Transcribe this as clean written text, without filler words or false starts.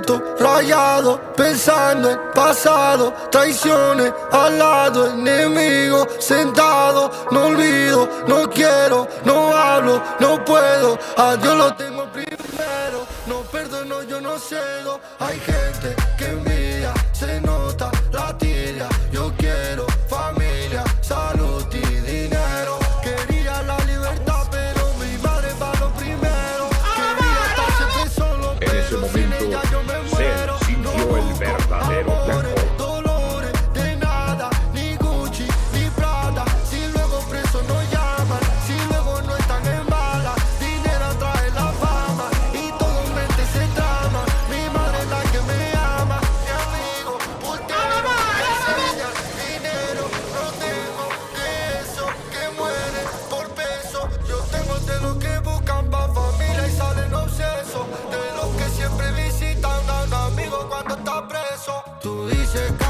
cuarto rayado, pensando en pasado, traiciones al lado, enemigo sentado. No olvido, no quiero, no hablo, no puedo. A Dios lo tengo primero, no perdono, yo no cedo. Hay gente que envidia, se nota la tibia. Yo quiero familia, salud y dinero. Quería la libertad, pero mi madre va lo primero. Quería estar siempre solo, pero sin ella yo me muero. Sintió el verdadero temor. Dolores de nada, ni Gucci, ni Prada. Si luego preso no llaman, si luego no están en bala. Dinero trae la fama y todo en mente se trama. Mi madre es la que me ama, mi amigo, usted me enseña. Dinero no tengo, de eso que muere por peso. Yo tengo de los que buscan pa' familia y salen obsesos. De los que siempre visitan a un amigo cuando está preso. Tú dices que